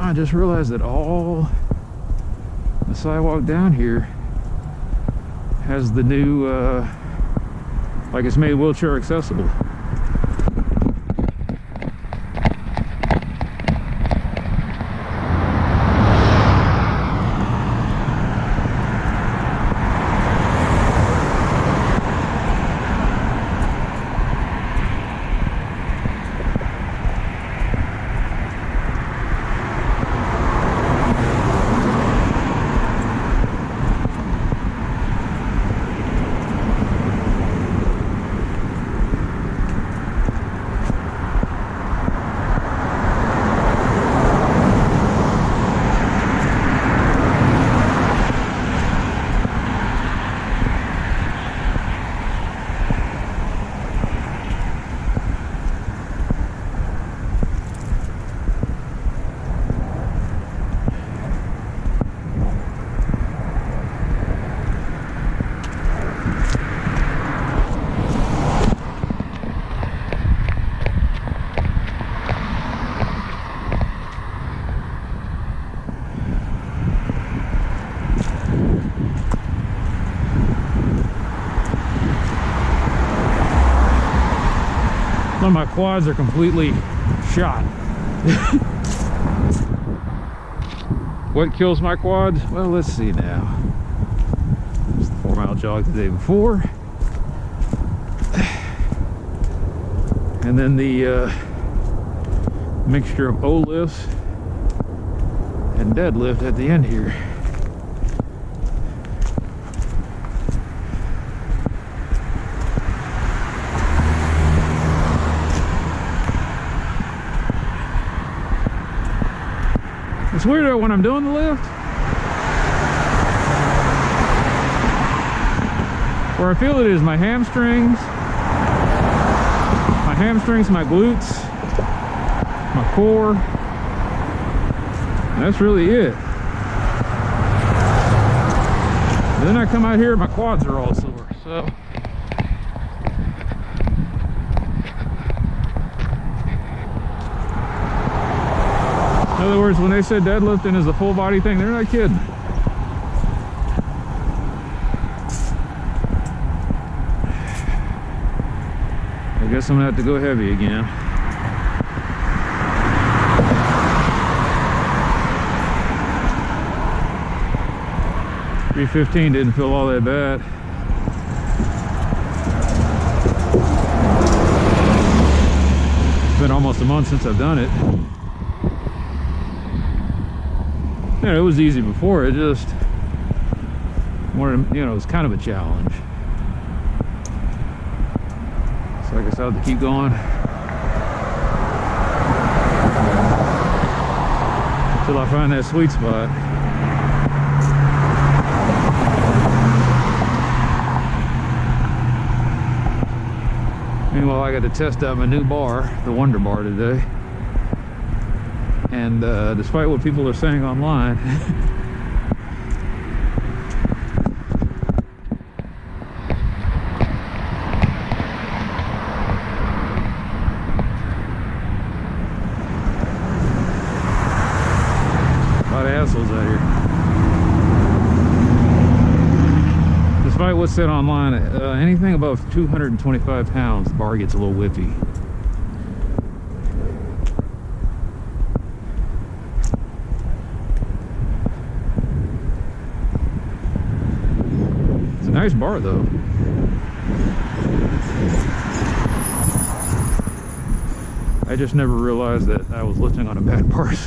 I just realized that all the sidewalk down here has the new, like it's made wheelchair accessible. My quads are completely shot. What kills my quads? Well, let's see now. It's the 4-mile jog the day before, and then the mixture of O lifts and deadlift at the end here. It's weird when I'm doing the lift, where I feel it is my hamstrings, my glutes, my core, and that's really it. And then I come out here, my quads are all sore, so. In other words, when they said deadlifting is a full body thing, they're not kidding. I guess I'm gonna have to go heavy again. $315 didn't feel all that bad. It's been almost a month since I've done it. Yeah, it was easy before. It just wanted, you know, it was kind of a challenge. So I guess I'll have to keep going until I find that sweet spot. Meanwhile, I got to test out my new bar, the Wonder Bar, today. And despite what people are saying online, a lot of assholes out here. Despite what's said online, anything above 225 pounds, the bar gets a little whippy. Nice bar though. I just never realized that I was lifting on a bad part.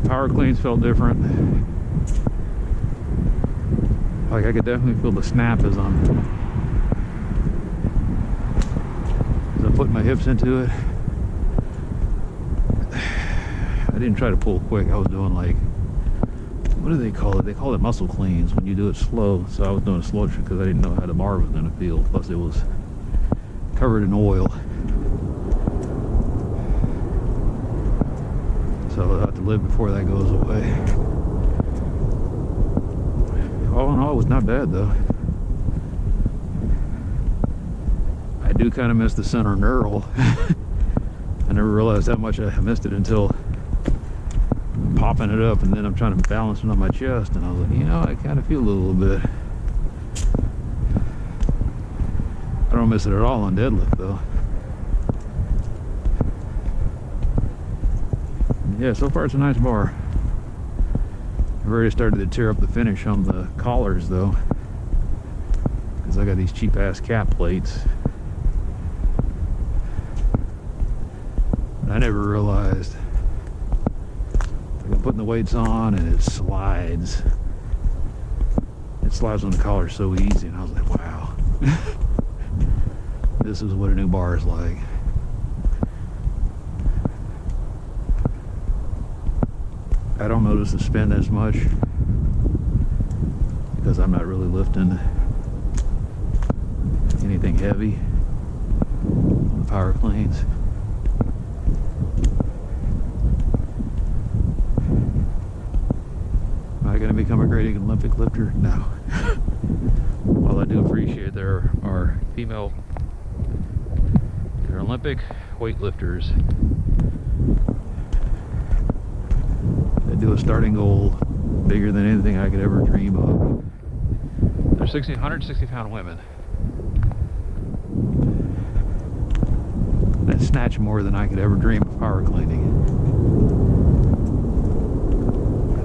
Power cleans felt different. Like I could definitely feel the snap as I put my hips into it. I didn't try to pull quick. I was doing, like, what do they call it? They call it muscle cleans when you do it slow. So I was doing it slow because I didn't know how the bar was going to feel. Plus it was covered in oil. So I'll have to live before that goes away. All in all, it was not bad though. I do kind of miss the center knurl. I never realized how much I missed it until popping it up, and then I'm trying to balance it on my chest, and I was like, you know, I kind of feel a little bit. I don't miss it at all on deadlift though. Yeah, so far it's a nice bar. I've already started to tear up the finish on the collars though, because I got these cheap ass cap plates. I never realized I'm putting the weights on and it slides. It slides on the collar so easy, and I was like, wow. This is what a new bar is like. I don't notice the spin as much because I'm not really lifting anything heavy on the power cleans. Am I going to become a great Olympic lifter? No. While I do appreciate there are female, they're Olympic weightlifters that do a starting goal bigger than anything I could ever dream of. They're 160-pound women that snatch more than I could ever dream of power cleaning.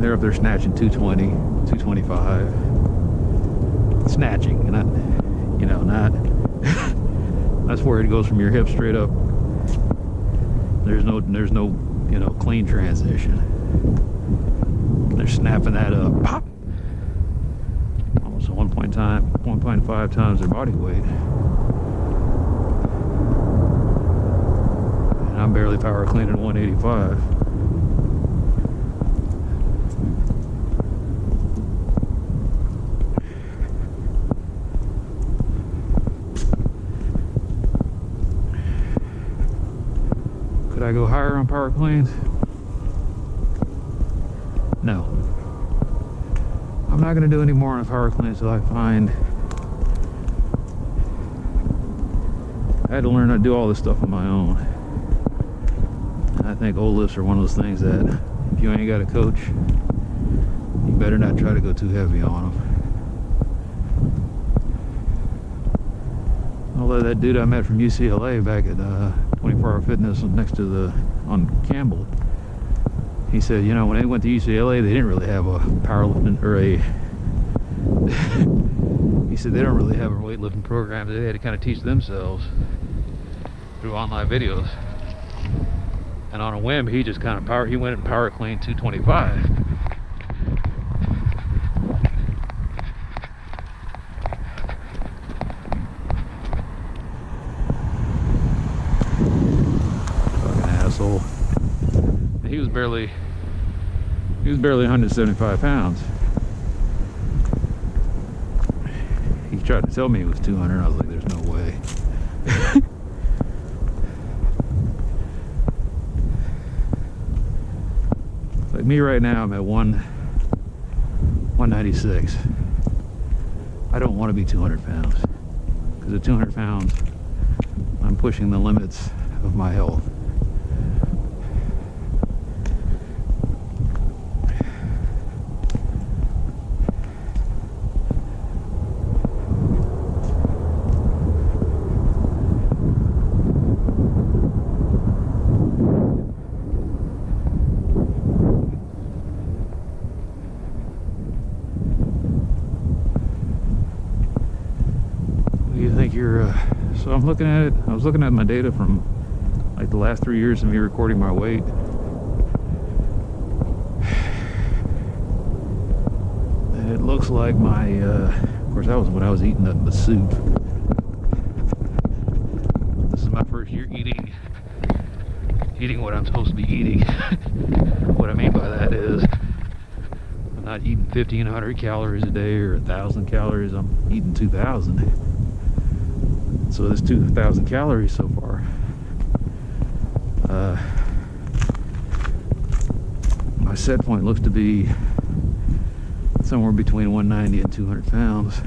They're up there snatching 220, 225. Snatching, and not, you know, not. That's where it goes from your hip straight up. There's no, you know, clean transition. They're snapping that up, pop. Almost 1.5 times their body weight. And I'm barely power cleaning 185. Could I go higher on power cleans? No. I'm not going to do any more on power cleans until I find. I had to learn how to do all this stuff on my own. And I think old lifts are one of those things that if you ain't got a coach, you better not try to go too heavy on them. Although that dude I met from UCLA back at 24-Hour Fitness next to on Campbell, he said, you know, when they went to UCLA, they didn't really have a powerlifting or he said they don't really have a weightlifting program. They had to kind of teach themselves through online videos. And on a whim, he just kind of he went and power cleaned 225. And he was barely 175 pounds. He tried to tell me he was 200. I was like, there's no way. Like me right now, I'm at 196. I don't want to be 200 pounds, because at 200 pounds I'm pushing the limits of my health. So I'm looking at it. I was looking at my data from like the last 3 years of me recording my weight. And it looks like my, of course that was when I was eating nothing but soup. This is my first year eating what I'm supposed to be eating. What I mean by that is I'm not eating 1,500 calories a day or 1,000 calories. I'm eating 2,000. So this 2,000 calories so far. My set point looks to be somewhere between 190 and 200 pounds.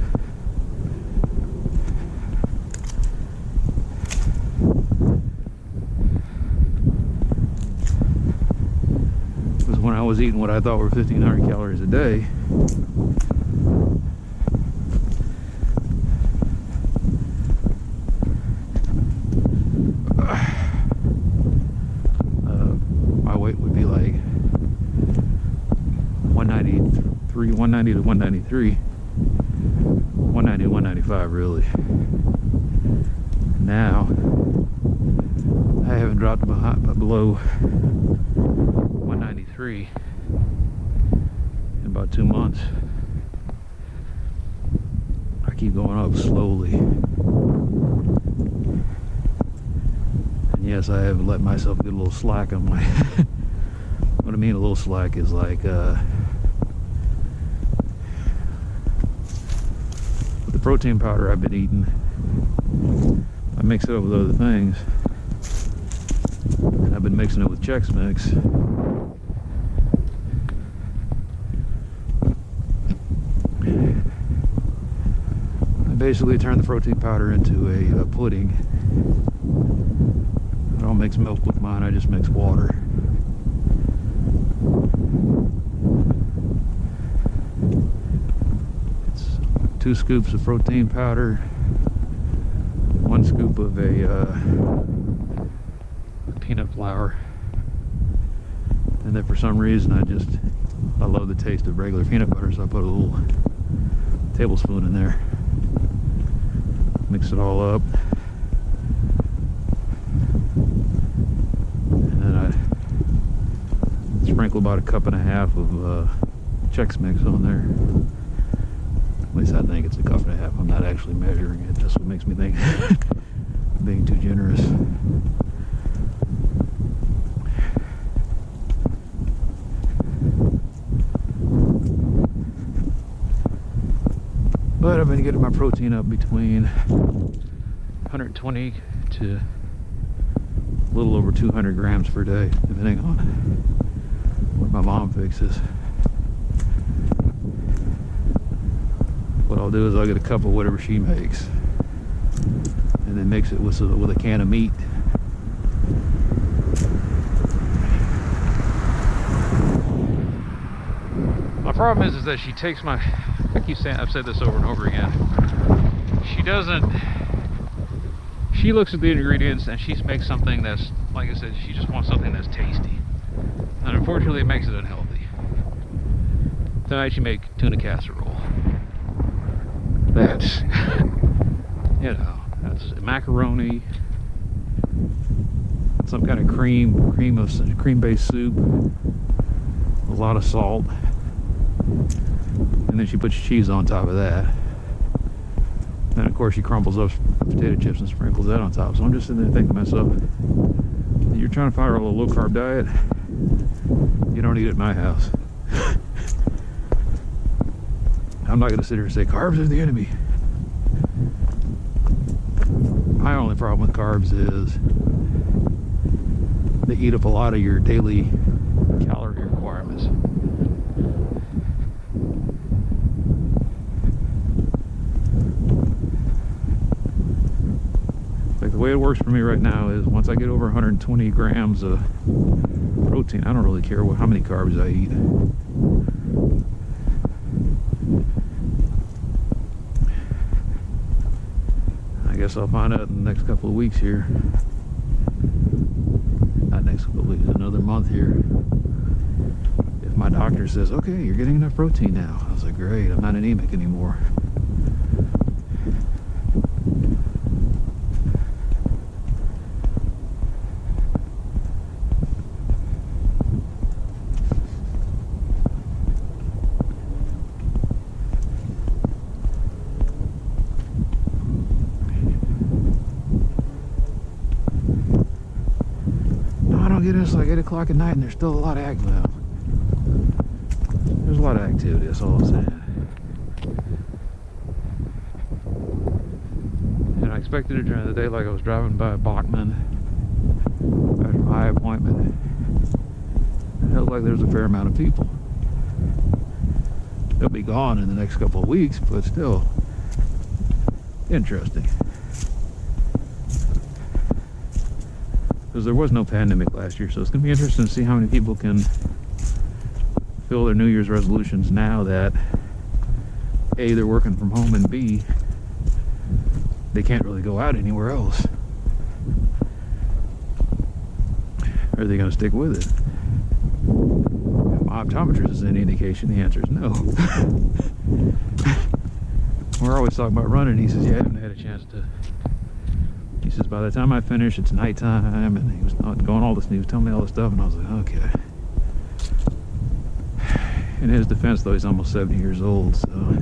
was eating what I thought were 1,500 calories a day. My weight would be like 193, 190 to 193, 190 to 195 really. Now I haven't dropped below 193 in about 2 months. I keep going up slowly. And yes, I have let myself get a little slack on my what I mean a little slack is like with the protein powder I've been eating, I mix it up with other things. And I've been mixing it with Chex Mix. I basically turn the protein powder into a pudding. I don't mix milk with mine, I just mix water. It's 2 scoops of protein powder, 1 scoop of a peanut flour, and then for some reason I love the taste of regular peanut butter, so I put a little tablespoon in there, mix it all up, and then I sprinkle about 1.5 cups of Chex Mix on there. At least I think it's 1.5 cups. I'm not actually measuring it. That's what makes me think I'm being too generous. But I've been getting my protein up between 120 to a little over 200 grams per day, depending on what my mom fixes. What I'll do is I'll get a cup of whatever she makes and then mix it with a can of meat. My problem is that she takes my, I keep saying, I've said this over and over again, she looks at the ingredients and she makes something that's, like I said, she just wants something that's tasty, and unfortunately it makes it unhealthy. Tonight she made tuna casserole. That's, you know, that's macaroni, some kind of cream-based soup, a lot of salt, and then she puts cheese on top of that. Then of course she crumbles up potato chips and sprinkles that on top. So I'm just sitting there thinking to myself, you're trying to follow a low carb diet, you don't eat at my house. I'm not going to sit here and say carbs are the enemy. My only problem with carbs is they eat up a lot of your daily calorie requirements. Like the way it works for me right now is once I get over 120 grams of protein, I don't really care how many carbs I eat. I guess I'll find out in the next couple of weeks here. Not next couple of weeks, another month here. If my doctor says, okay, you're getting enough protein now. I was like, great, I'm not anemic anymore. It's like 8 o'clock at night and there's still a lot of activity. There's a lot of activity, that's all I'm saying. And I expected it during the day, like I was driving by Bachman after my appointment. It looked like there was a fair amount of people. They'll be gone in the next couple of weeks, but still interesting. Because there was no pandemic last year, so it's going to be interesting to see how many people can fulfill their New Year's resolutions now that A, they're working from home, and B, they can't really go out anywhere else? Are they going to stick with it? If my optometrist is any indication, the answer is no. We're always talking about running. He says, yeah, I haven't had a chance to. He says, by the time I finish, it's nighttime. And he was going all this, and he was telling me all this stuff, and I was like, okay. In his defense, though, he's almost 70 years old, so.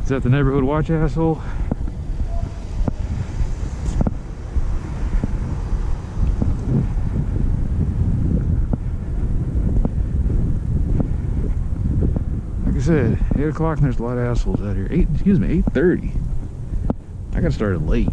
Is that the neighborhood watch, asshole? Like I said, 8 o'clock and there's a lot of assholes out here. 8:30. I got started late.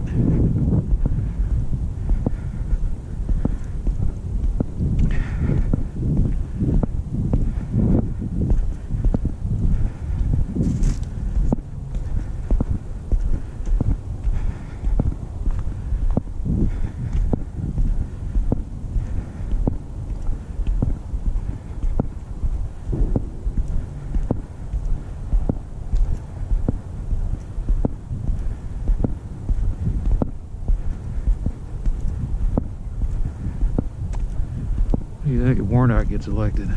What do you think if Warnock gets elected?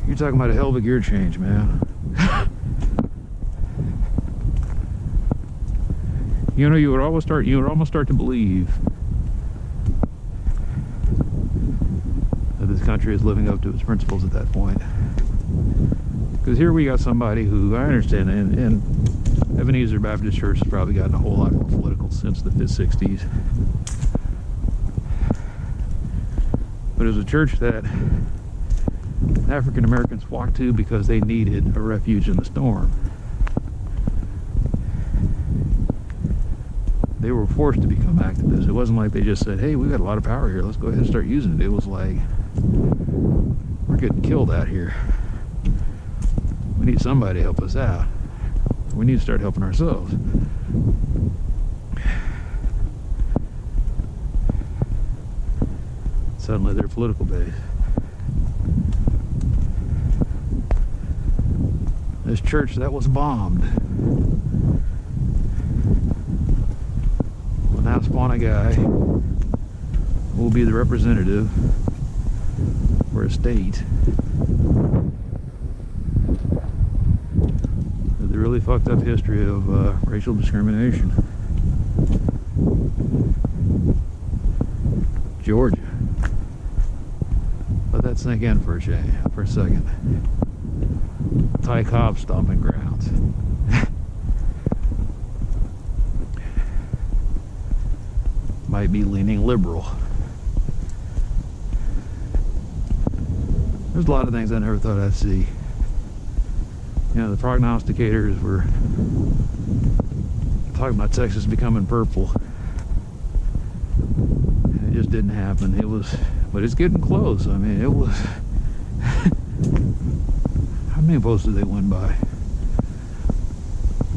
You're talking about a hell of a gear change, man. You know, you would almost start to believe that this country is living up to its principles at that point. Because here we got somebody who, I understand, and Ebenezer Baptist Church has probably gotten a whole lot more political since the 60s. But it was a church that African Americans flocked to because they needed a refuge in the storm. They were forced to become activists. It wasn't like they just said, hey, we got a lot of power here, let's go ahead and start using it. It was like, we're getting killed out here. We need somebody to help us out. We need to start helping ourselves. Suddenly their political base. This church that was bombed will now spawn a guy who will be the representative for a state with a really fucked up history of racial discrimination. Georgia. Let that sink in for a second. Ty Cobb stomping grounds. Might be leaning liberal. There's a lot of things I never thought I'd see. You know, the prognosticators were talking about Texas becoming purple. And it just didn't happen. But it's getting close. I mean, it was. How many votes did they win by?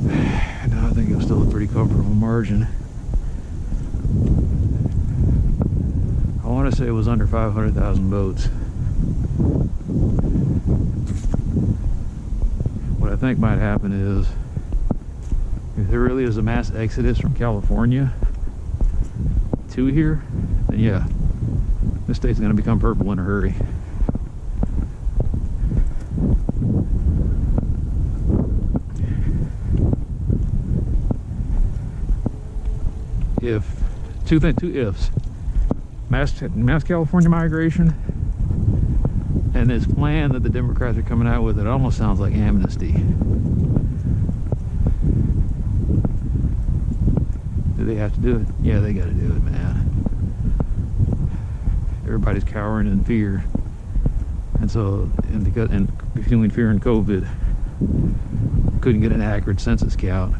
No, I think it was still a pretty comfortable margin. I want to say it was under 500,000 votes. What I think might happen is, if there really is a mass exodus from California to here, then yeah, this state's going to become purple in a hurry. If two ifs, mass California migration, and this plan that the Democrats are coming out with, it almost sounds like amnesty. Do they have to do it? Yeah, they got to do it, man. Everybody's cowering in fear, and so and between fear and COVID, couldn't get an accurate census count.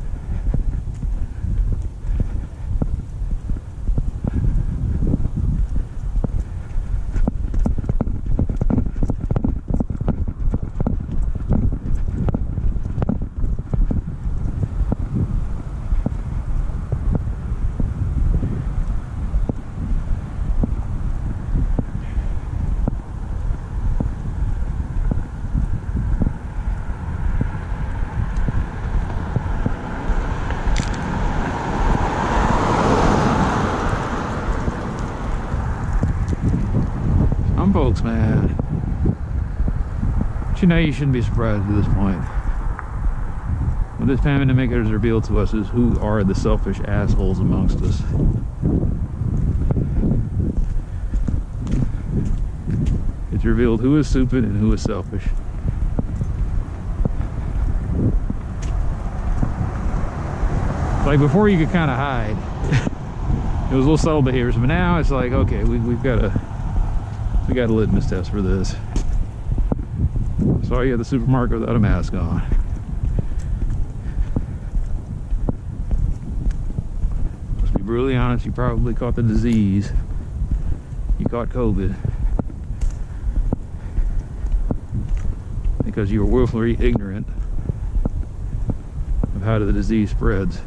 some folks, man. But you know, you shouldn't be surprised at this point. What this pandemic has revealed to us is who are the selfish assholes amongst us. It's revealed who is stupid and who is selfish. Like before, you could kind of hide. It was little subtle behaviors, but now it's like, okay, we got a litmus test for this. Saw you at the supermarket without a mask on. Let's be brutally honest, you probably caught the disease. You caught COVID because you were willfully ignorant of how the disease spreads.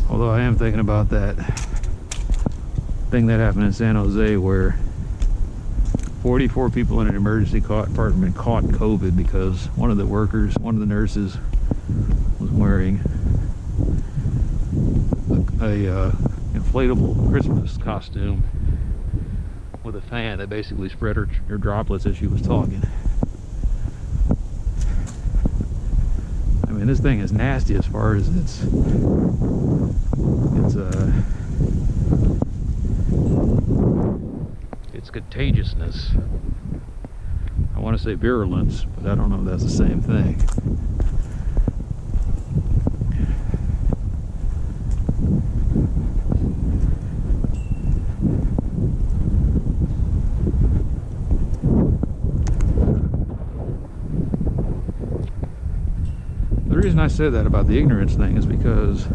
Although I am thinking about that thing that happened in San Jose where 44 people in an emergency department caught COVID because one of the nurses was wearing a inflatable Christmas costume with a fan that basically spread her droplets as she was talking. I mean, this thing is nasty as far as its contagiousness. I want to say virulence, but I don't know if that's the same thing. The reason I said that about the ignorance thing is because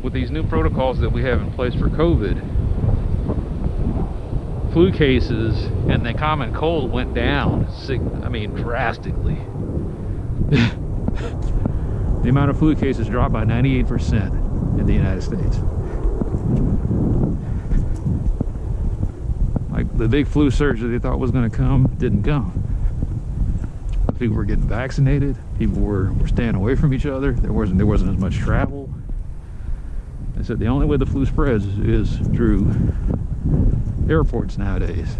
with these new protocols that we have in place for COVID, flu cases and the common cold went down, drastically. The amount of flu cases dropped by 98% in the United States. Like the big flu surge that they thought was going to come didn't come. People were getting vaccinated. People were staying away from each other. There wasn't as much travel. They said the only way the flu spreads is through airports nowadays.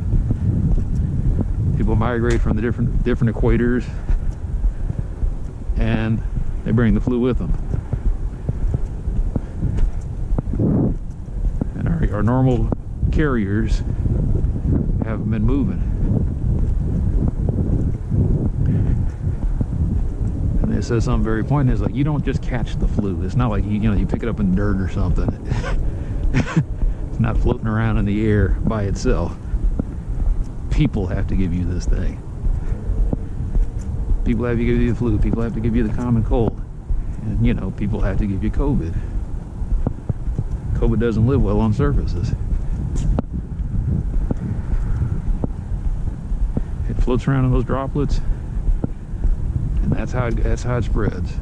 People migrate from the different equators, and they bring the flu with them. And our normal carriers haven't been moving. It says something very poignant. It's like, you don't just catch the flu. It's not like you pick it up in dirt or something. It's not floating around in the air by itself. People have to give you this thing. People have to give you the flu. People have to give you the common cold. And people have to give you COVID. COVID doesn't live well on surfaces. It floats around in those droplets. And that's how it spreads.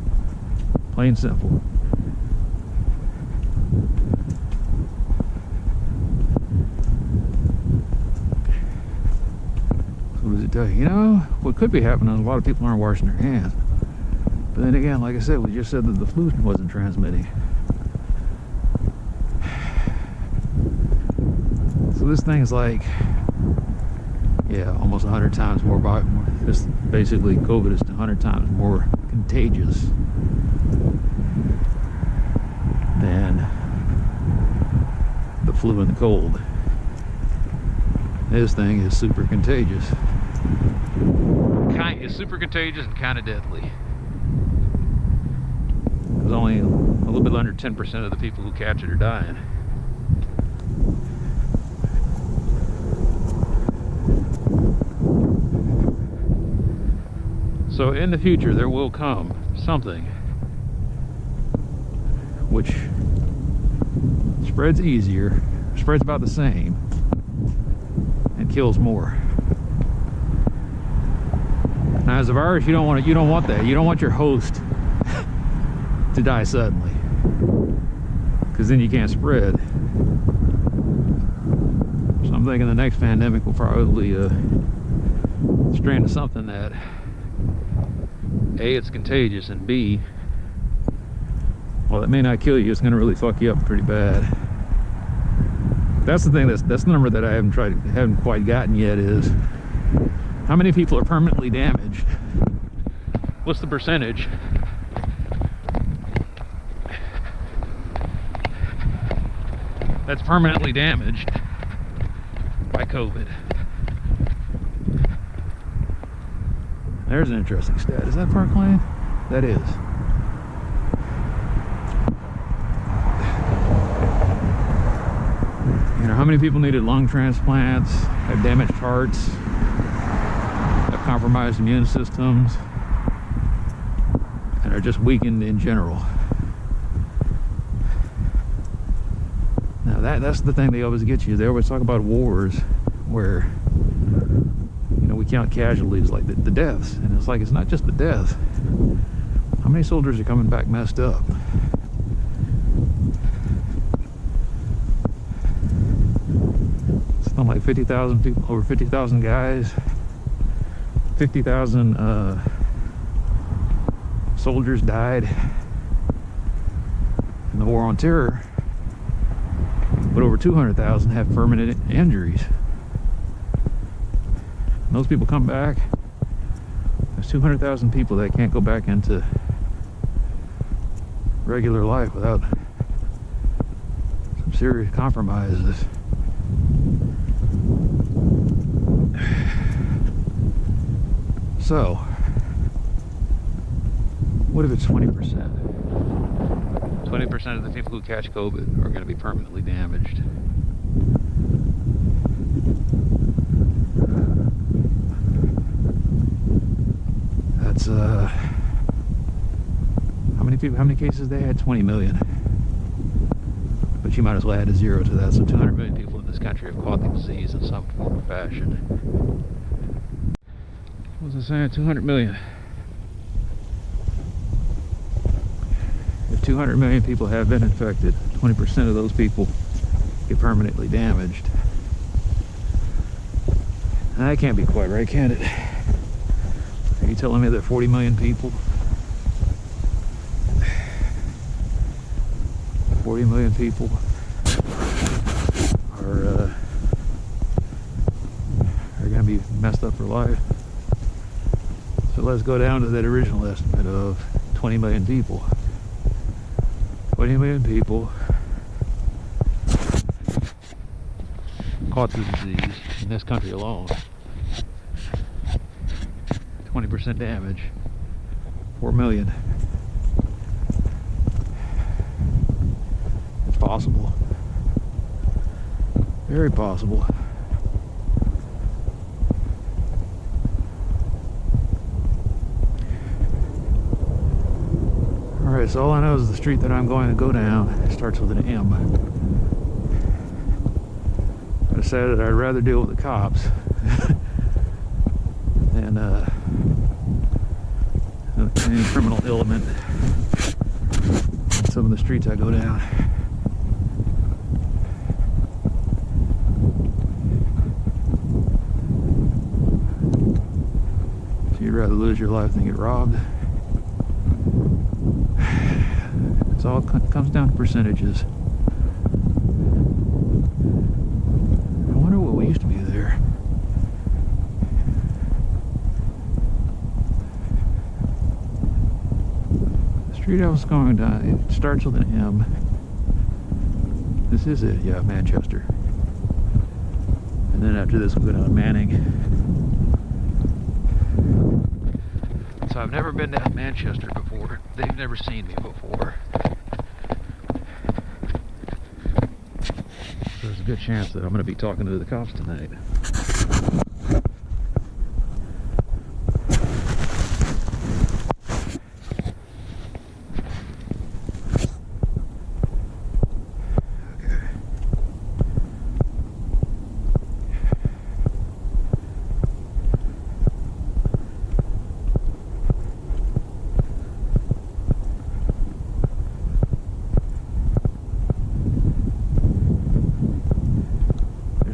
Plain simple. So what does it tell you? What could be happening is a lot of people aren't washing their hands. But then again, like I said, we just said that the flu wasn't transmitting. So this thing is like, almost 100 times more. This basically, COVID is 100 times more contagious than the flu and the cold. This thing is super contagious. It's super contagious and kind of deadly. There's only a little bit under 10% of the people who catch it are dying. So in the future, there will come something which spreads easier, spreads about the same, and kills more. Now, as a virus, you don't want that. You don't want your host to die suddenly, because then you can't spread. So I'm thinking the next pandemic will probably strain to something that A, it's contagious, and B, well, it may not kill you, it's going to really fuck you up pretty bad. That's the thing. That's the number that I haven't quite gotten yet. Is how many people are permanently damaged? What's the percentage? That's permanently damaged by COVID. There's an interesting stat. Is that Park Lane? That is. You know, how many people needed lung transplants, have damaged hearts, have compromised immune systems, and are just weakened in general. Now that's the thing they always get you. They always talk about wars where, you know, we count casualties like the deaths, and it's like, it's not just the death. How many soldiers are coming back messed up? Something like 50,000 people, over 50,000 guys, 50,000 soldiers died in the war on terror, but over 200,000 have permanent injuries. And those people come back. There's 200,000 people that can't go back into regular life without some serious compromises. So, what if it's 20%? 20% of the people who catch COVID are going to be permanently damaged. That's how many cases they had? 20 million. But you might as well add a zero to that. So 200 million people in this country have caught the disease in some form or fashion. What was I saying? 200 million. If 200 million people have been infected, 20% of those people get permanently damaged. Now, that can't be quite right, can it? Are you telling me that 40 million people, 40 million people are going to be messed up for life? So let's go down to that original estimate of 20 million people. 20 million people caught the disease in this country alone. 20% damage. 4 million. It's possible. Very possible. Alright, so all I know is the street that I'm going to go down starts with an M. I decided I'd rather deal with the cops than any criminal element in some of the streets I go down. So you'd rather lose your life than get robbed? It all comes down to percentages. I wonder what we used to be there. The street I was going down, it starts with an M. This is it, yeah, Manchester. And then after this we'll go down to Manning. So I've never been down Manchester before. They've never seen me before. So there's a good chance that I'm going to be talking to the cops tonight.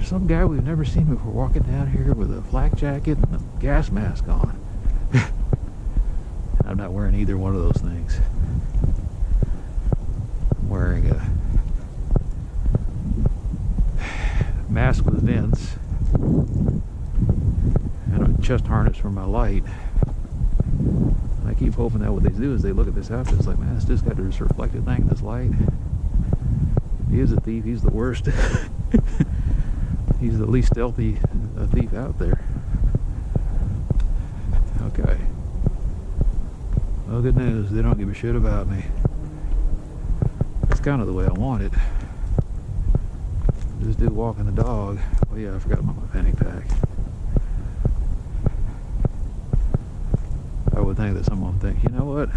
Some guy we've never seen before walking down here with a flak jacket and a gas mask on. I'm not wearing either one of those things. I'm wearing a mask with vents, and a chest harness for my light. I keep hoping that what they do is they look at this outfit, it's like, man, it's just got this reflected thing, this light. If he is a thief, he's the worst. He's the least stealthy thief out there. Okay. Well, good news, they don't give a shit about me. That's kind of the way I want it. This dude walking the dog. Oh yeah, I forgot about my fanny pack. I would think that someone would think, you know what?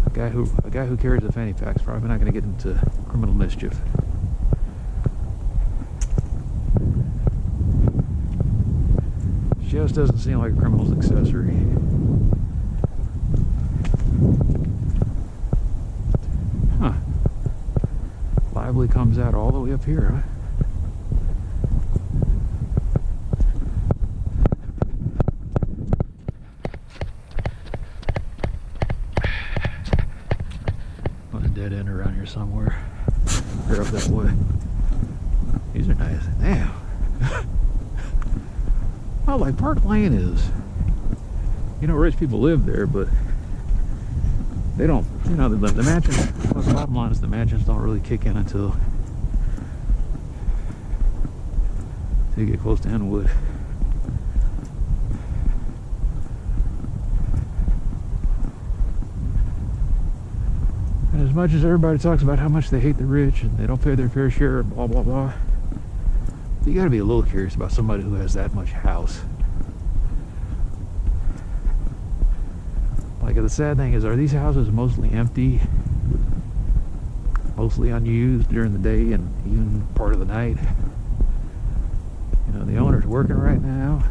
A guy who carries a fanny pack is probably not going to get into criminal mischief. Just doesn't seem like a criminal's accessory. Huh. Lively comes out all the way up here, huh? There's a dead end around here somewhere. They're up that way. These are nice. Damn. Well, like Park Lane is, you know, rich people live there, but they don't, you know, the mansions, well, the bottom line is the mansions don't really kick in until you get close to Inwood. And as much as everybody talks about how much they hate the rich and they don't pay their fair share, blah, blah, blah, you gotta be a little curious about somebody who has that much house. Like, the sad thing is, are these houses mostly empty, mostly unused during the day and even part of the night? You know, the owner's working right now.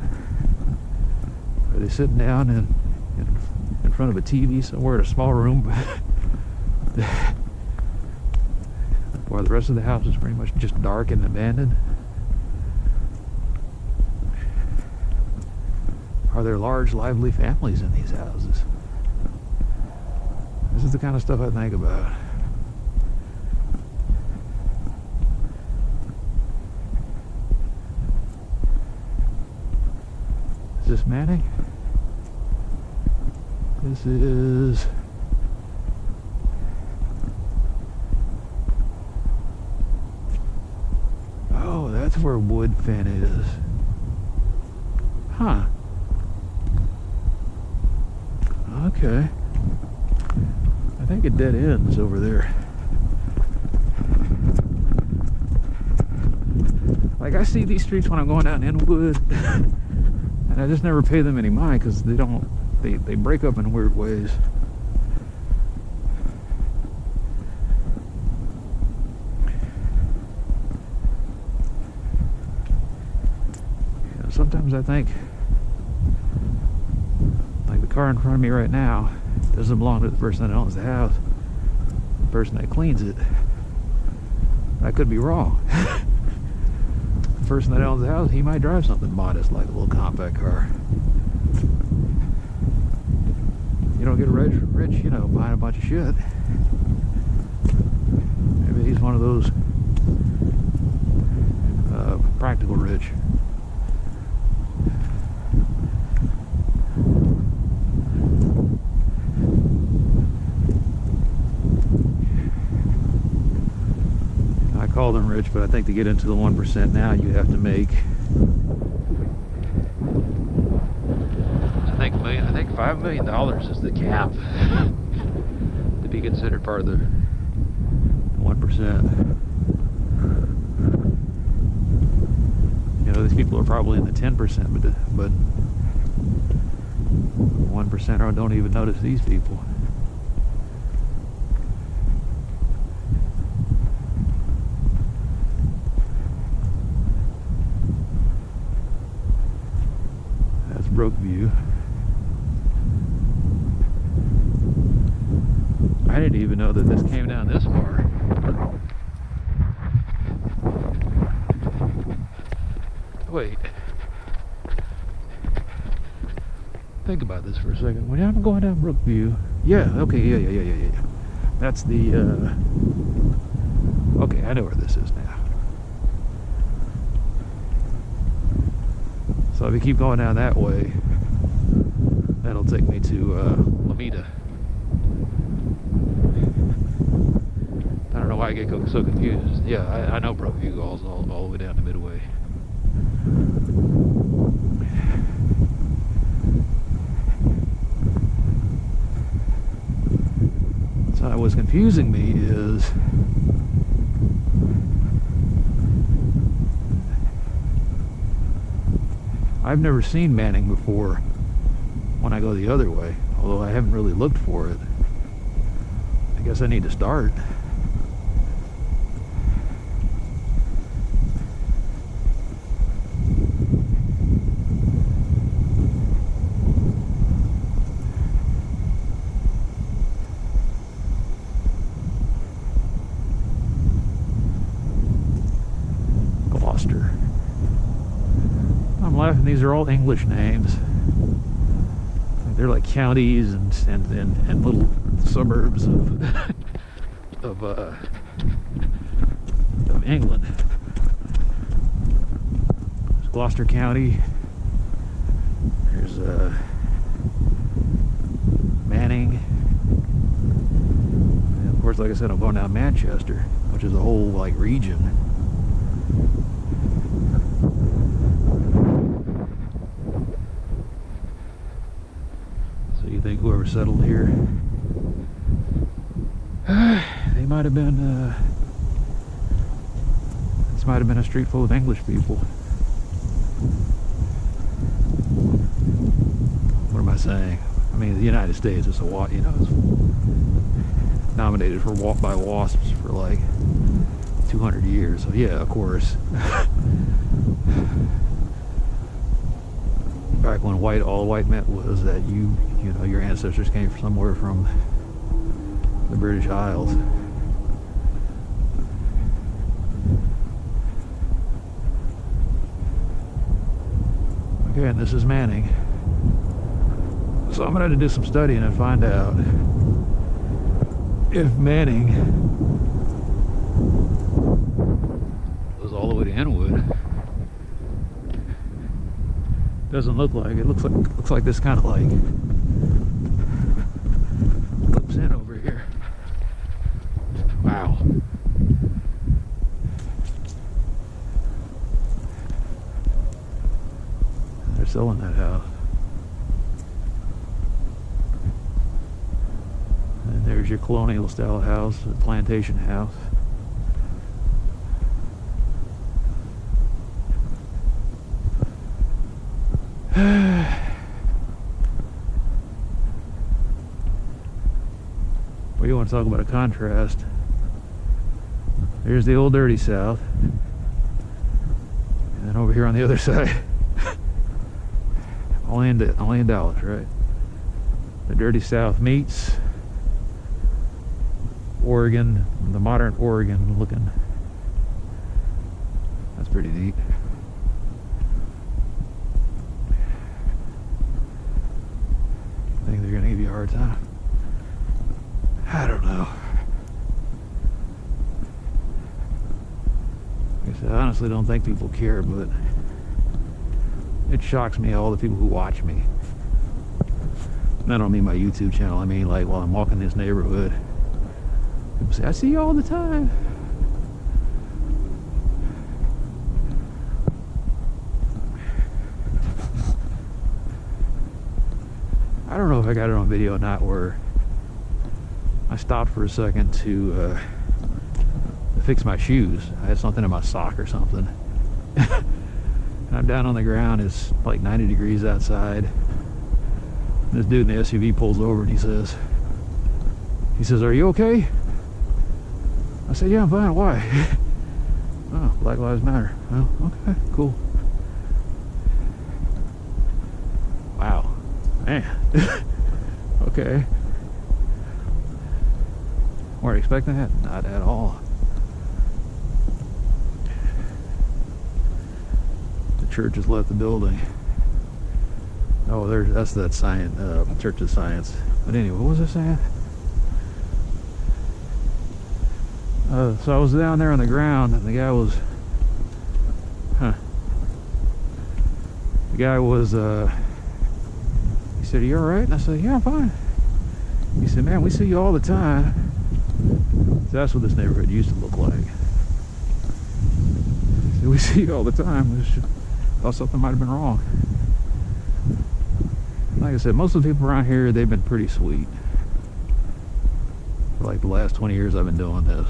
Are they sitting down in front of a TV somewhere in a small room while the rest of the house is pretty much just dark and abandoned? Are there large, lively families in these houses? This is the kind of stuff I think about. Is this Manning? This is... Oh, that's where Woodfin is. Huh. Okay. I think it dead ends over there. Like, I see these streets when I'm going down Inwood, and I just never pay them any mind because they break up in weird ways. You know, sometimes I think, like the car in front of me right now doesn't belong to the person that owns the house, the person that cleans it. I could be wrong. The person that owns the house, he might drive something modest like a little compact car. You don't get rich, you know, buying a bunch of shit. Maybe he's one of those practical rich. I call them rich, but I think to get into the 1% now, you have to make, I think $5 million is the cap to be considered part of the 1%. You know, these people are probably in the 10%, but 1% don't even notice these people. That's Brookview. I didn't even know that this came down this far. Wait. Think about this for a second. When I'm going down Brookview, yeah, okay, yeah. That's the, okay, I know where this is now. So if you keep going down that way, that'll take me to Lomita. I don't know why I get so confused. Yeah, I know Brook View goes all the way down to Midway. So what's confusing me is I've never seen Manning before when I go the other way, although I haven't really looked for it. I guess I need to start. Gloucester. I'm laughing, these are all English names. They're like counties and little suburbs of England. There's Gloucester County. There's Manning. And of course, like I said, I'm going down Manchester, which is a whole like region. You think whoever settled here, they might have been, this might have been a street full of English people. What am I saying? I mean, the United States is a, you know, it's nominated for by wasps for like 200 years. So yeah, of course. Back when all white meant was that you know, your ancestors came from somewhere from the British Isles. Okay, and this is Manning. So I'm gonna have to do some studying and find out if Manning goes all the way to Inwood. Doesn't look like it. Looks like this kind of like flips in over here. Wow. They're selling that house. And there's your colonial style house, a plantation house. Well, you want to talk about a contrast. There's the old dirty South. And then over here on the other side, only in Dallas, right? The dirty South meets Oregon, the modern Oregon looking. That's pretty neat. Think they're gonna give you a hard time? I don't know. Like I said, I honestly don't think people care, but it shocks me all the people who watch me. And I don't mean my YouTube channel. I mean like while I'm walking this neighborhood, people say, "I see you all the time." I don't know if I got it on video or not, where I stopped for a second to fix my shoes. I had something in my sock or something. And I'm down on the ground. It's like 90 degrees outside. And this dude in the SUV pulls over and he says, "Are you okay?" I said, "Yeah, I'm fine. Why?" "Oh, Black Lives Matter." "Oh, okay, cool." Wow. Man. Okay. Weren't expecting that? Not at all. The church has left the building. Oh, that's that science, Church of Science. But anyway, what was I saying? So I was down there on the ground and the guy The guy was, he said, "Are you all right?" And I said, "Yeah, I'm fine." He said, "Man, we see you all the time." So that's what this neighborhood used to look like. He said, "We see you all the time." Thought something might have been wrong. Like I said, most of the people around here, they've been pretty sweet. For like the last 20 years I've been doing this.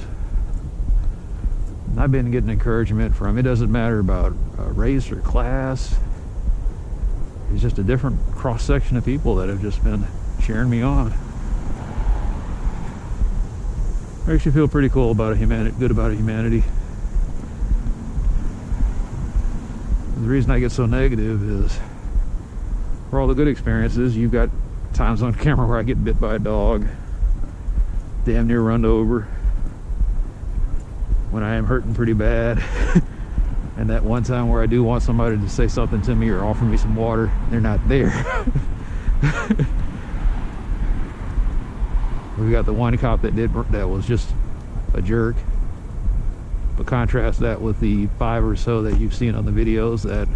And I've been getting encouragement from, it doesn't matter about race or class. It's just a different cross-section of people that have just been cheering me on. Makes you feel pretty cool about good about humanity. The reason I get so negative is, for all the good experiences, you've got times on camera where I get bit by a dog, damn near run over, when I am hurting pretty bad, and that one time where I do want somebody to say something to me or offer me some water, they're not there. We got the one cop that was just a jerk, but contrast that with the 5 or so that you've seen on the videos that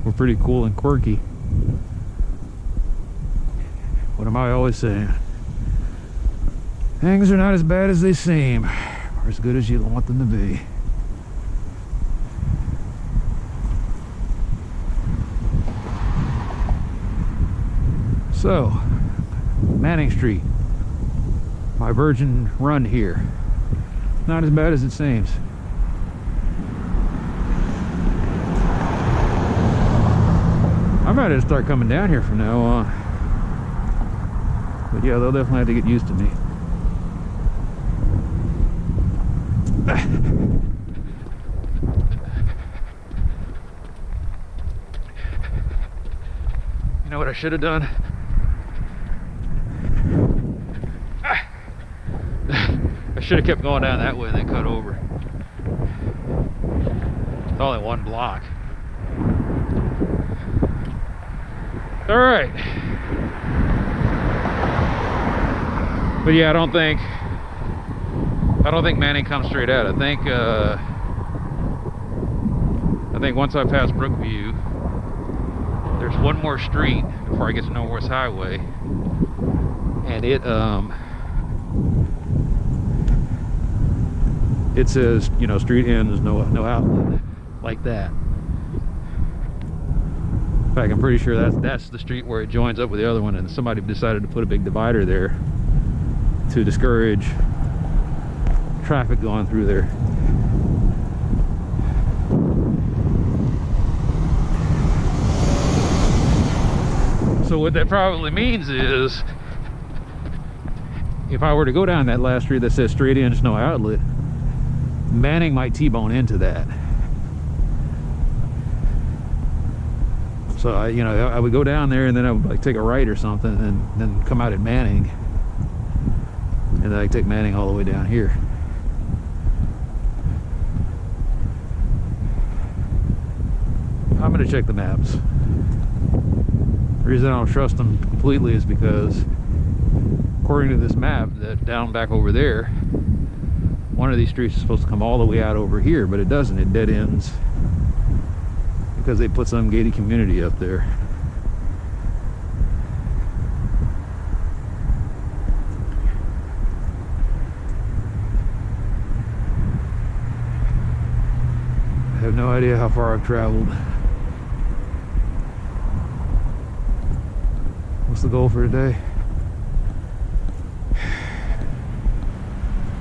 were pretty cool and quirky. What am I always saying? Things are not as bad as they seem, or as good as you want them to be. So, Manning Street, my virgin run here. Not as bad as it seems. I might have to start coming down here from now on. But yeah, they'll definitely have to get used to me. You know what I should have done? I should have kept going down that way and then cut over. It's only one block. All right. But yeah, I don't think Manning comes straight out. I think once I pass Brookview, there's one more street before I get to Northwest Highway, and it says, you know, street ends, no outlet, like that. In fact, I'm pretty sure that's the street where it joins up with the other one, and somebody decided to put a big divider there to discourage traffic going through there. So what that probably means is, if I were to go down that last street that says straight in, no outlet, Manning might T-bone into that. So I would go down there, and then I would like take a right or something, and then come out at Manning, and then I take Manning all the way down here. I'm gonna check the maps. The reason I don't trust them completely is because, according to this map, that down back over there, one of these streets is supposed to come all the way out over here, but it doesn't. It dead ends because they put some gated community up there. I have no idea how far I've traveled. What's the goal for today?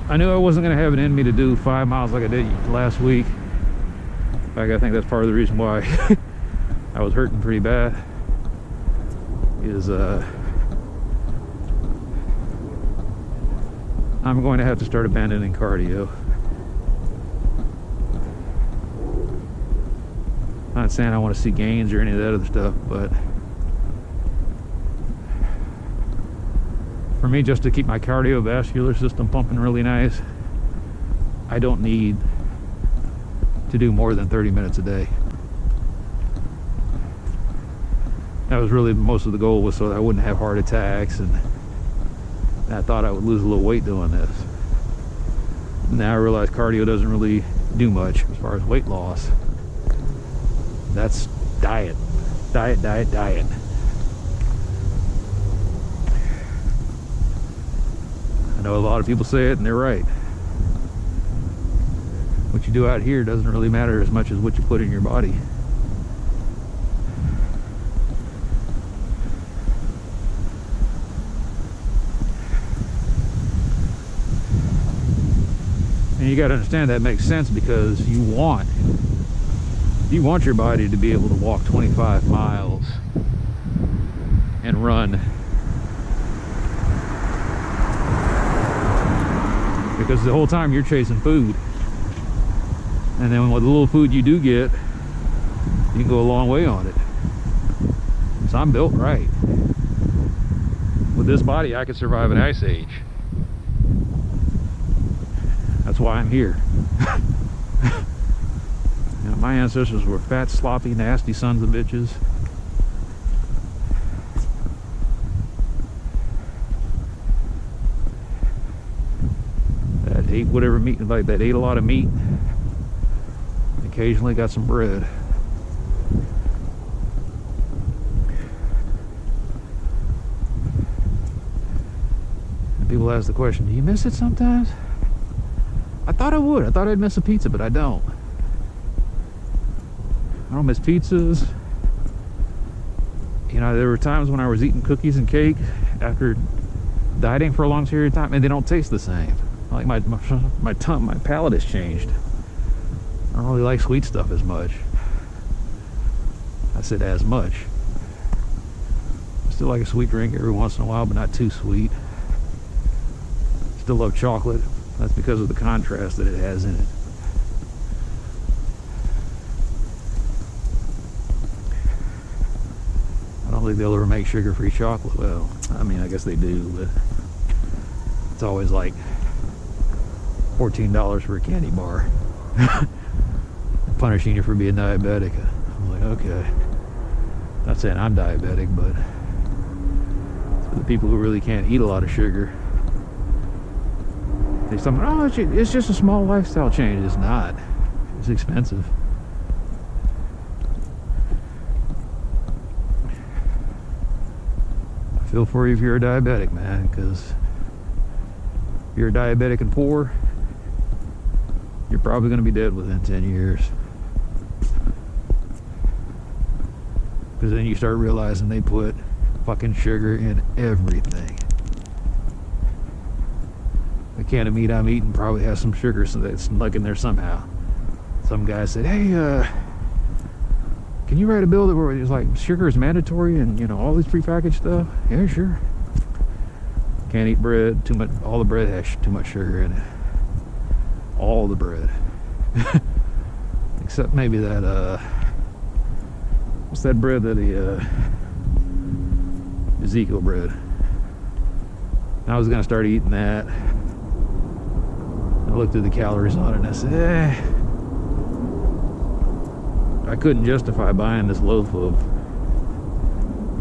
I knew I wasn't going to have it in me to do 5 miles like I did last week. In fact, I think that's part of the reason why I was hurting pretty bad. Is I'm going to have to start abandoning cardio. Not saying I want to see gains or any of that other stuff, but for me, just to keep my cardiovascular system pumping really nice, I don't need to do more than 30 minutes a day. That was really most of the goal, was so that I wouldn't have heart attacks, and I thought I would lose a little weight doing this. Now I realize cardio doesn't really do much as far as weight loss. That's Diet. Diet, diet, diet. I know a lot of people say it, and they're right. What you do out here doesn't really matter as much as what you put in your body. And you got to understand that makes sense because you want your body to be able to walk 25 miles and run. Because the whole time you're chasing food. And then with the little food you do get, you can go a long way on it. So I'm built right. With this body, I could survive an ice age. That's why I'm here. You know, my ancestors were fat, sloppy, nasty sons of bitches. That ate whatever meat, like that ate a lot of meat. Occasionally got some bread. And people ask the question, do you miss it sometimes? I thought I would. I thought I'd miss a pizza, but I don't. I don't miss pizzas. You know, there were times when I was eating cookies and cake after dieting for a long period of time, and they don't taste the same. Like my tongue, my palate has changed. I don't really like sweet stuff as much. I said as much. I still like a sweet drink every once in a while, but not too sweet. Still love chocolate. That's because of the contrast that it has in it. I don't think they'll ever make sugar-free chocolate. Well, I mean, I guess they do, but it's always like $14 for a candy bar. Punishing you for being diabetic. I'm like, okay. Not saying I'm diabetic, but for the people who really can't eat a lot of sugar, they say, oh, it's just a small lifestyle change. It's not. It's expensive. I feel for you if you're a diabetic, man, because if you're a diabetic and poor, you're probably going to be dead within 10 years. Because then you start realizing they put fucking sugar in everything. The can of meat I'm eating probably has some sugar, so that's like in there somehow. Some guy said, hey, can you write a bill that where it's like sugar is mandatory and, you know, all this prepackaged stuff? Yeah, sure. Can't eat bread, too much. All the bread has too much sugar in it. All the bread. Except maybe that, what's that bread that Ezekiel bread. I was gonna start eating that. I looked at the calories on it and I said, I couldn't justify buying this loaf of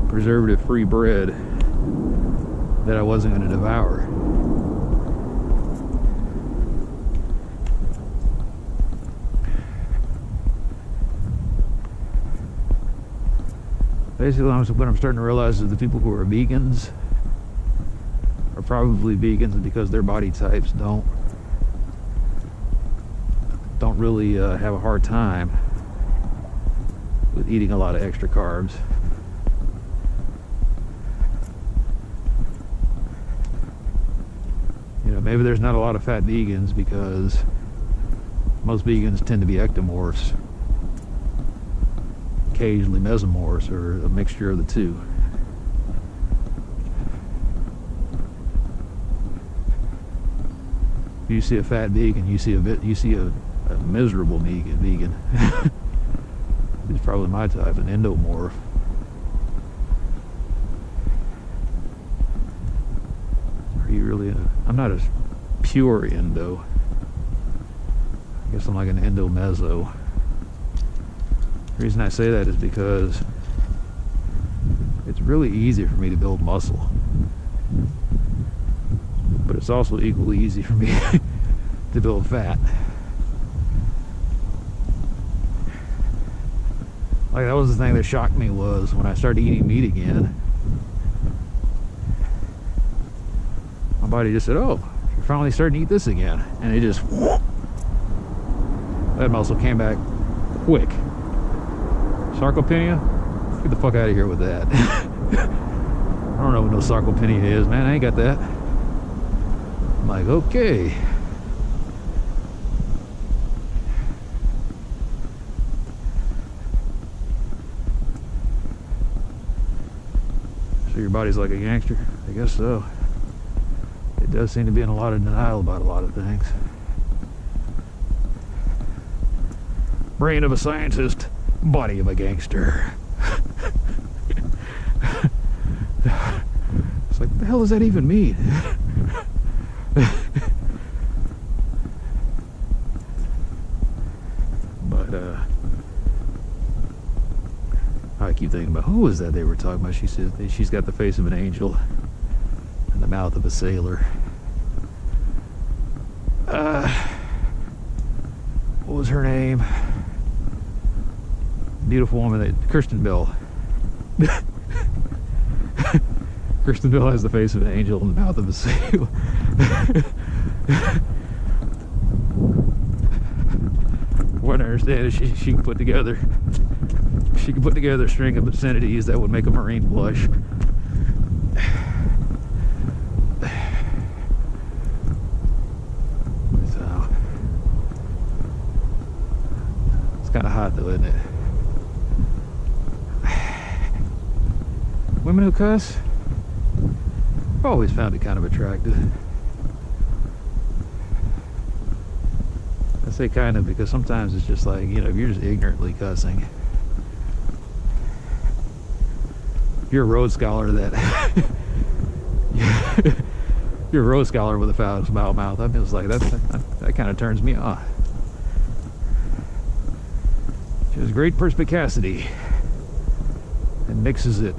preservative-free bread that I wasn't going to devour. Basically, what I'm starting to realize is the people who are vegans are probably vegans because their body types don't really have a hard time with eating a lot of extra carbs. You know, maybe there's not a lot of fat vegans because most vegans tend to be ectomorphs, occasionally mesomorphs, or a mixture of the two. If you see a fat vegan, you see a miserable vegan. It's probably my type, an endomorph. Are you really I'm not a pure endo. I guess I'm like an endomeso. The reason I say that is because it's really easy for me to build muscle. But it's also equally easy for me to build fat. Like, that was the thing that shocked me, was when I started eating meat again, my body just said, oh, you're finally starting to eat this again. And it just, that muscle came back quick. Sarcopenia? Get the fuck out of here with that. I don't know what no sarcopenia is, man. I ain't got that. I'm like, okay. So your body's like a gangster? I guess so. It does seem to be in a lot of denial about a lot of things. Brain of a scientist, body of a gangster. It's like, what the hell does that even mean? But I keep thinking about, who was that they were talking about? She said she's got the face of an angel and the mouth of a sailor. What was her name? Beautiful woman, that Kristen Bell. Kristen Bell has the face of an angel and the mouth of a sailor. What I understand is she can put together a string of obscenities that would make a Marine blush. So it's kind of hot though, isn't it? Women who cuss, I've always found it kind of attractive. I say kind of because sometimes it's just like, you know, if you're just ignorantly cussing. If you're a Rhodes Scholar that you're a Rhodes Scholar with a foul mouth, I'm just like, that kind of turns me on. She has great perspicacity and mixes it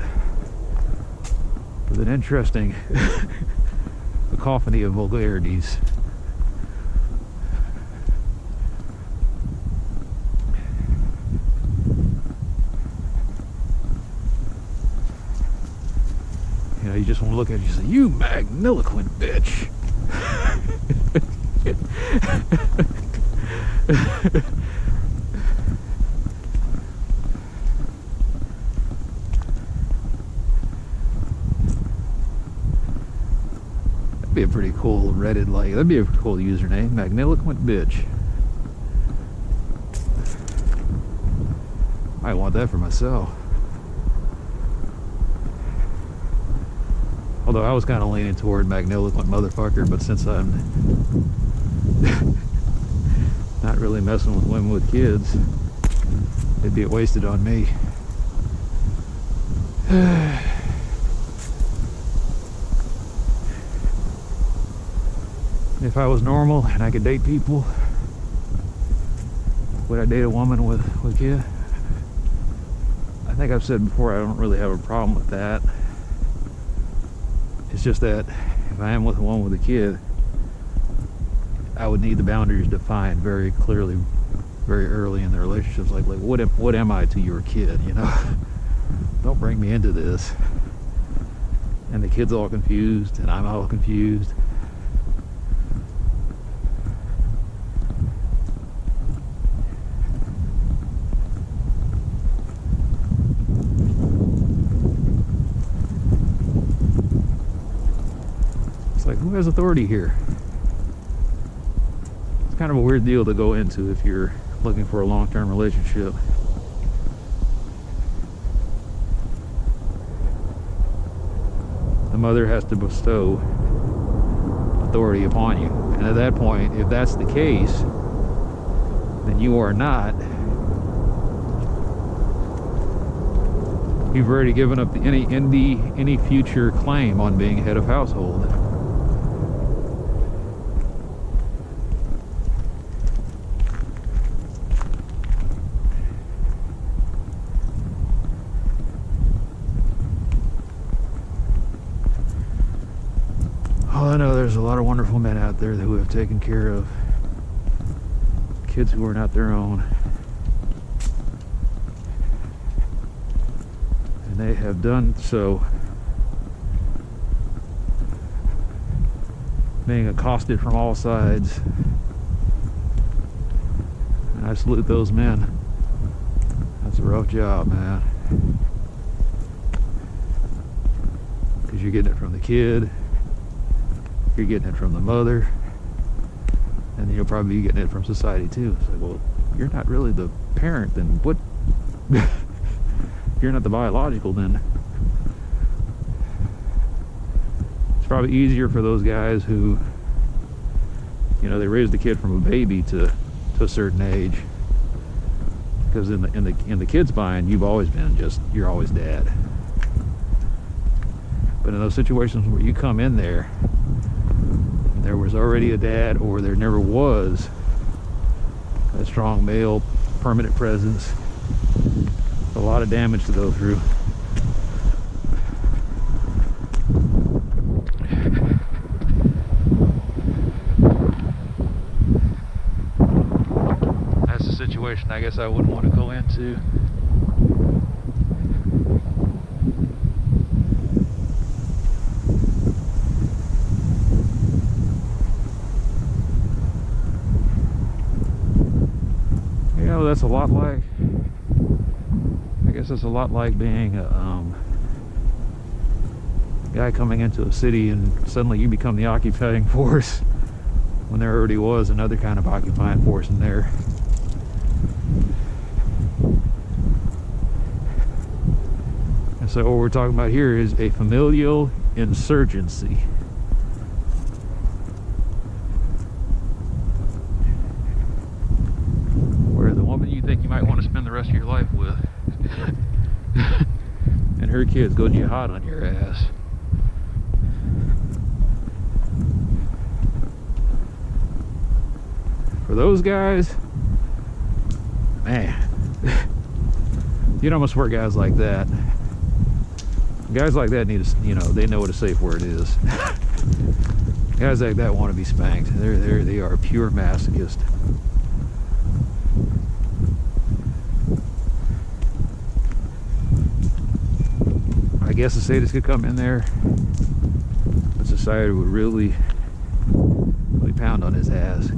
with an interesting cacophony of vulgarities. You know, you just want to look at it and say, you magniloquent bitch. That'd be a pretty cool Reddit, like, that'd be a cool username, magniloquent bitch. I want that for myself. Although I was kind of leaning toward magniloquent motherfucker, but since I'm not really messing with women with kids, it'd be wasted on me. If I was normal and I could date people, would I date a woman with kids? I think I've said before, I don't really have a problem with that. It's just that if I am with a woman with a kid, I would need the boundaries defined very clearly, very early in the relationships. Like what am I to your kid, you know? Don't bring me into this. And the kid's all confused, and I'm all confused. Like, who has authority here? It's kind of a weird deal to go into if you're looking for a long-term relationship. The mother has to bestow authority upon you. And at that point, if that's the case, then you are not. You've already given up any future claim on being head of household. I know there's a lot of wonderful men out there who have taken care of kids who are not their own. And they have done so, being accosted from all sides. And I salute those men. That's a rough job, man. Because you're getting it from the kid, you're getting it from the mother, and then you'll probably be getting it from society too. It's like, well, you're not really the parent, then what? You're not the biological, then. It's probably easier for those guys who, you know, they raised the kid from a baby to a certain age, because in the kid's mind, you've always been just, you're always dad. But in those situations where you come in there, and there was already a dad, or there never was a strong male permanent presence, a lot of damage to go through. That's a situation I guess I wouldn't want to go into. You know, that's a lot like, I guess it's a lot like being a guy coming into a city and suddenly you become the occupying force when there already was another kind of occupying force in there. And so what we're talking about here is a familial insurgency. Where the woman you think you might want to spend the rest of your life with and her kids go jihad on your ass. For those guys, man, you'd almost swear guys like that. Guys like that need to, you know, they know what a safe word is. Guys like that want to be spanked. They are pure masochist. I guess the sadist could come in there, but society would really pound on his ass.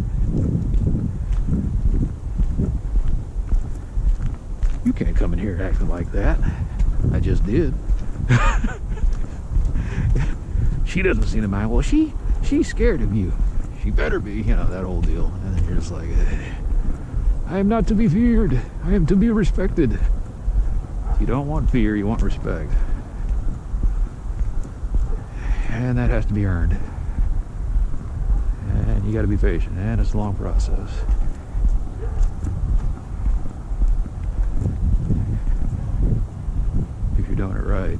You can't come in here acting like that. I just did. She doesn't seem to mind. Well, she's scared of you. She better be, you know, that whole deal. And then you're just like, I am not to be feared. I am to be respected. You don't want fear, you want respect. And that has to be earned. And you got to be patient. And it's a long process. If you're doing it right.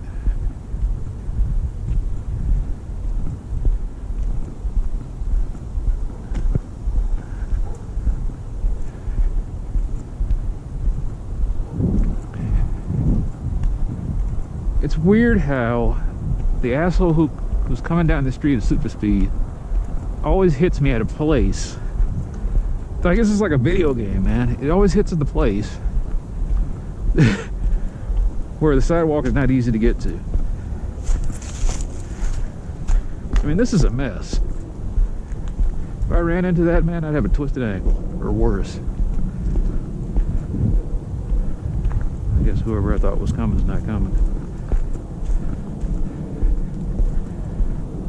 It's weird how the asshole who's coming down the street at super speed always hits me at a place. I guess it's like a video game, man. It always hits at the place where the sidewalk is not easy to get to. I mean, this is a mess. If I ran into that, man, I'd have a twisted ankle, or worse. I guess whoever I thought was coming is not coming.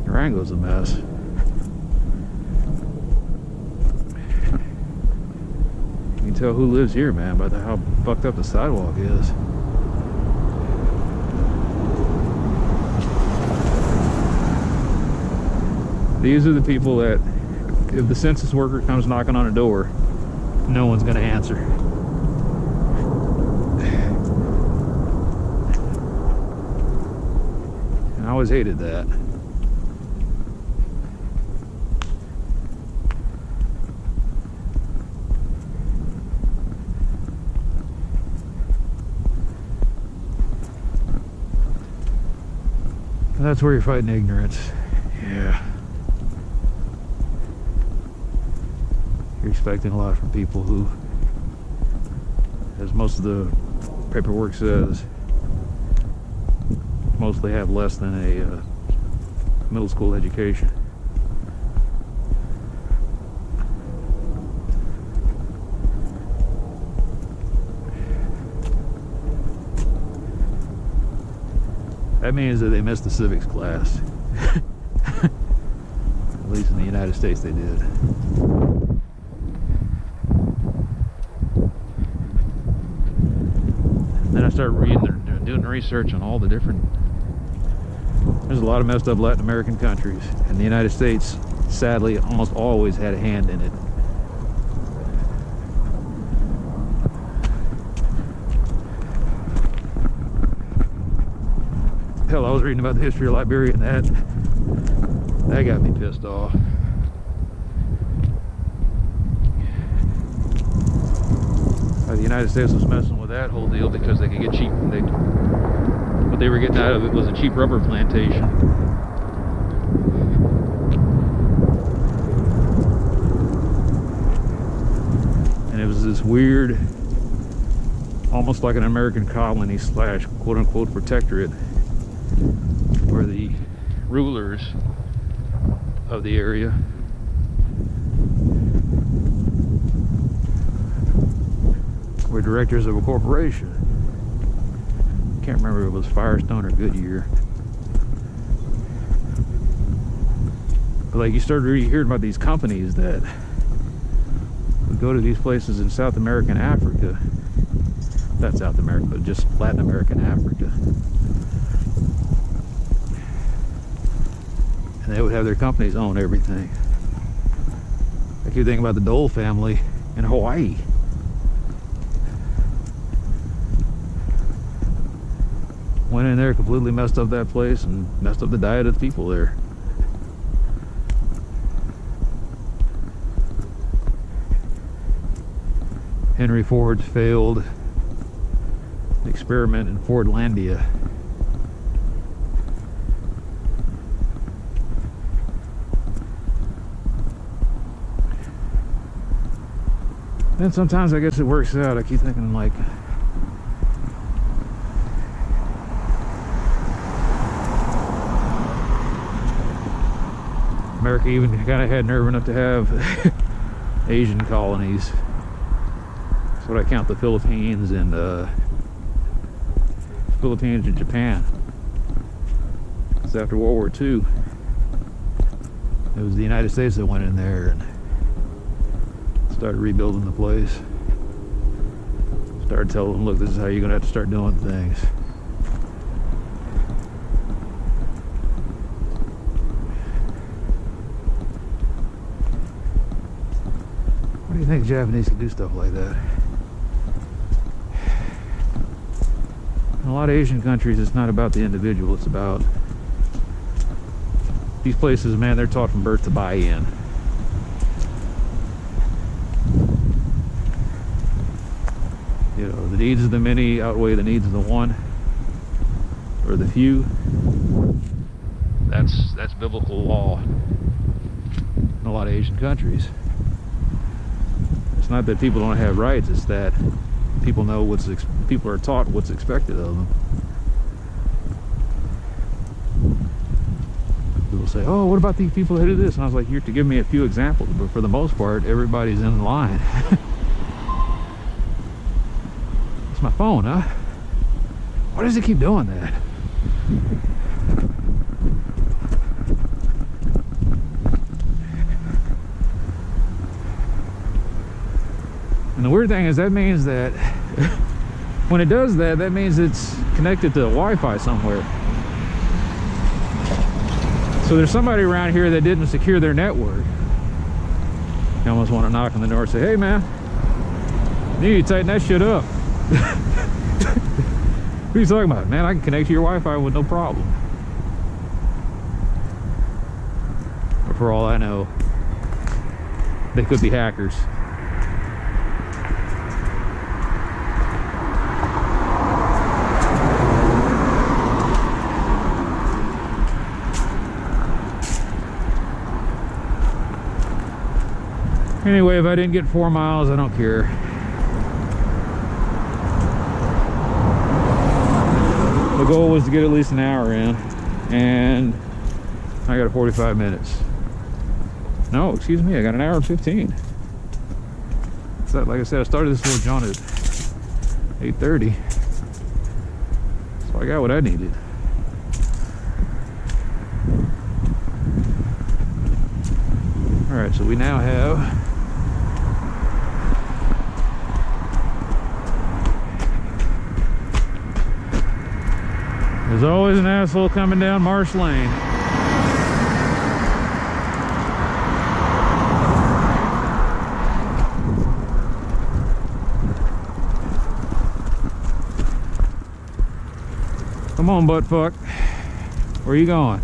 Durango's a mess. You can tell who lives here, man, by how fucked up the sidewalk is. These are the people that, if the census worker comes knocking on a door, no one's gonna answer. And I always hated that. That's where you're fighting ignorance. Yeah. You're expecting a lot from people who, as most of the paperwork says, mostly have less than a middle school education. That means that they missed the civics class. At least in the United States they did. Then I started reading, doing research on all the different... There's a lot of messed up Latin American countries, and the United States, sadly, almost always had a hand in it. Hell, I was reading about the history of Liberia, and that got me pissed off. The United States was messing with that whole deal because they could get cheap. What they were getting out of it was a cheap rubber plantation. And it was this weird, almost like an American colony slash quote-unquote protectorate, where the rulers of the area were directors of a corporation. Can't remember if it was Firestone or Goodyear. But like, you started really hearing about these companies that would go to these places in South America and Africa. Not South America, but just Latin America and Africa. And they would have their companies own everything. Like, you think about the Dole family in Hawaii. Went in there, completely messed up that place and messed up the diet of the people there. Henry Ford's failed experiment in Fordlandia. And sometimes I guess it works out. I keep thinking, like, America even kind of had nerve enough to have Asian colonies. That's what I count the Philippines and Japan. It's after World War II. It was the United States that went in there and started rebuilding the place. Started telling them, look, this is how you're gonna have to start doing things. Why do you think the Japanese can do stuff like that? In a lot of Asian countries, it's not about the individual, it's about these places, man, they're taught from birth to buy in. You know, the needs of the many outweigh the needs of the one or the few. That's biblical law in a lot of Asian countries. It's not that people don't have rights, it's that people know people are taught what's expected of them. People say, oh, what about these people that do this? And I was like, you're to give me a few examples, but for the most part, everybody's in line. It's my phone, huh? Why does it keep doing that? And the weird thing is, that means that when it does that, that means it's connected to Wi-Fi somewhere. So there's somebody around here that didn't secure their network. You almost want to knock on the door and say, hey man, you need to tighten that shit up. What are you talking about? Man, I can connect to your Wi-Fi with no problem. But for all I know, they could be hackers. Anyway, if I didn't get 4 miles, I don't care. The goal was to get at least an hour in, and I got 45 minutes. No, excuse me, I got an hour and 15. So, like I said, I started this little jaunt at 8:30. So I got what I needed. Alright, so we now have there's always an asshole coming down Marsh Lane. Come on, buttfuck. Where are you going?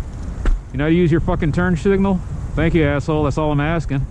You know how to use your fucking turn signal? Thank you, asshole. That's all I'm asking.